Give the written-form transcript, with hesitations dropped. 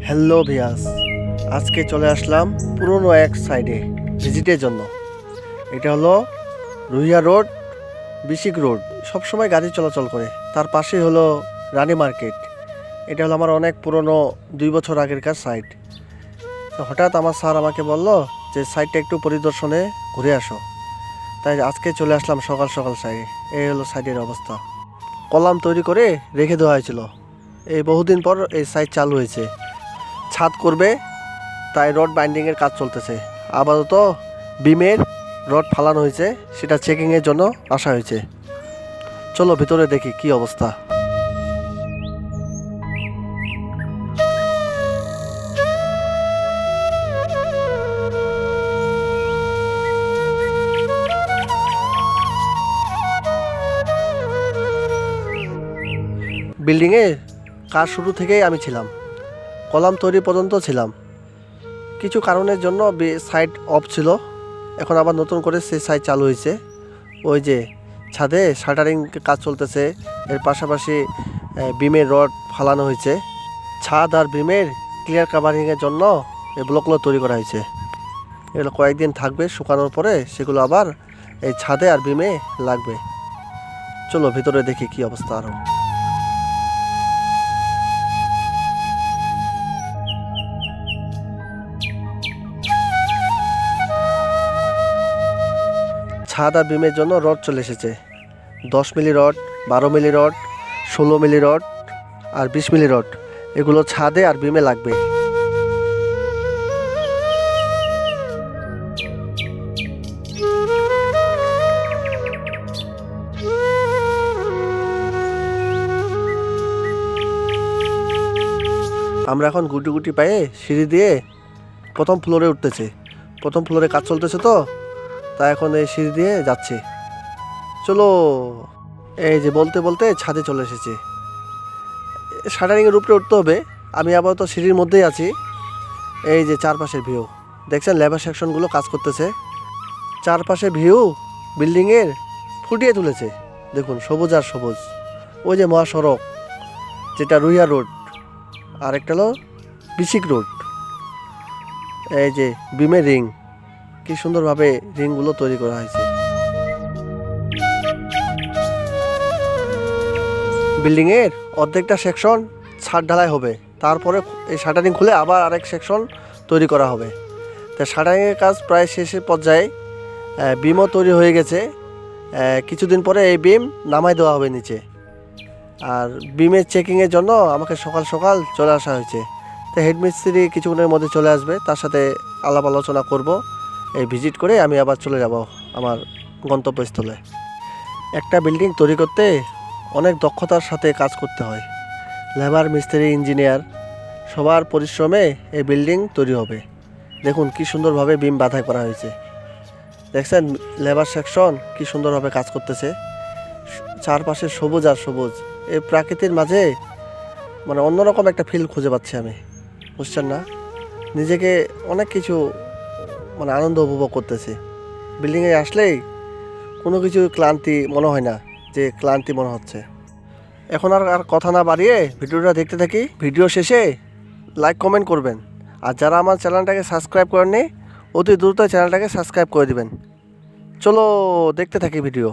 Hello ভিয়াস, আজকে চলে আসলাম পুরনো এক সাইডে ভিজিটের জন্য। এটা হলো রুইয়া রোড, বিশিক রোড। সবসময় গাড়ি চলাচল করে। তার পাশেই হলো রানী মার্কেট। এটা হলো আমার অনেক পুরনো 2 বছর আগেরকার সাইট। তো হঠাৎ আমার স্যার আমাকে বলল যে সাইটটা একটু পরিদর্শনে ঘুরে আসো। তাই আজকে চলে আসলাম সকাল সকাল সাইডে। এই হলো সাইডের অবস্থা। কলাম তৈরি করে রেখে দেওয়া হয়েছিল। এই বহুদিন পর এই সাইট চালু হয়েছে। ছাদ করবে, তাই রড বাইন্ডিংয়ের কাজ চলতেছে। আপাতত বিমের রড ফালানো হয়েছে, সেটা চেকিংয়ের জন্য আসা হয়েছে। চলো ভিতরে দেখি কি অবস্থা। বিল্ডিংয়ে কাজ শুরু থেকেই আমি ছিলাম, কলাম তৈরি পর্যন্ত ছিলাম। কিছু কারণের জন্য সাইট অফ ছিল, এখন আবার নতুন করে সেই সাইট চালু হয়েছে। ওই যে ছাদে শাটারিং কাজ চলতেছে, এর পাশাপাশি বিমের রড ফালানো হয়েছে। ছাদ আর বিমের ক্লিয়ার কাভারিংয়ের জন্য এই ব্লকগুলো তৈরি করা হয়েছে। এগুলো কয়েকদিন থাকবে, শুকানোর পরে সেগুলো আবার এই ছাদে আর বিমে লাগবে। চলো ভিতরে দেখি কি অবস্থা আরও। ছাদ আর বিমের জন্য রড চলে এসেছে। 10 milli rod, 12 milli rod, 16 milli rod আর 20 মিলি রড। এগুলো ছাদে আর বিমে লাগবে। আমরা এখন গুটি গুটি পায়ে সিঁড়ি দিয়ে প্রথম ফ্লোরে উঠতেছি। প্রথম ফ্লোরে কাজ চলতেছে, তো তাই এখন এই সিঁড়ি দিয়ে যাচ্ছি। চলো, এই যে বলতে বলতে ছাদে চলে এসেছি। শাটারিংয়ের উপরে উঠতে হবে। আমি আপাতত সিঁড়ির মধ্যেই আছি। এই যে চারপাশের ভিউ দেখছেন, লেবার সেকশনগুলো কাজ করতেছে। চারপাশে ভিউ বিল্ডিংয়ের ফুটিয়ে তুলেছে। দেখুন, সবুজ আর সবুজ। ওই যে মহাসড়ক, যেটা রুইয়া রোড, আর একটা হলো বিশিক রোড। এই যে বিমের রিং, কি সুন্দরভাবে রিংগুলো তৈরি করা হয়েছে। বিল্ডিংয়ের অর্ধেকটা সেকশন ছাদ ঢালাই হবে, তারপরে এই শাটারিং খুলে আবার আরেক সেকশন তৈরি করা হবে। তো শাটারিংয়ের কাজ প্রায় শেষের পর্যায়ে। বিমও তৈরি হয়ে গেছে। কিছুদিন পরে এই বিম নামাই দেওয়া হবে নিচে। আর বিমের চেকিংয়ের জন্য আমাকে সকাল সকাল চলে আসা হয়েছে। তো হেডমিস্ত্রি কিছুক্ষণের মধ্যে চলে আসবে, তার সাথে আলাপ আলোচনা করব। এই ভিজিট করে আমি আবার চলে যাব আমার গন্তব্যস্থলে। একটা বিল্ডিং তৈরি করতে অনেক দক্ষতার সাথে কাজ করতে হয়। লেবার, মিস্ত্রি, ইঞ্জিনিয়ার সবার পরিশ্রমে এই বিল্ডিং তৈরি হবে। দেখুন কি সুন্দরভাবে বিম বাঁধাই করা হয়েছে। দেখছেন লেবার সেকশন কি সুন্দরভাবে কাজ করতেছে। চারপাশে সবুজ আর সবুজ। এই প্রাকৃতির মাঝে মানে অন্যরকম একটা ফিল খুঁজে পাচ্ছি আমি, বুঝছেন না? নিজেকে অনেক কিছু মানে আনন্দ উপভোগ করতেছি। বিল্ডিংয়ে আসলেই কোনো কিছু ক্লান্তি মনে হয় না, যে ক্লান্তি মনে হচ্ছে। এখন আর কথা না বাড়িয়ে ভিডিওটা দেখতে থাকি। ভিডিও শেষে লাইক কমেন্ট করবেন। আর যারা আমার চ্যানেলটাকে সাবস্ক্রাইব করেননি, অতি দ্রুত চ্যানেলটাকে সাবস্ক্রাইব করে দিবেন। চলো দেখতে থাকি ভিডিও।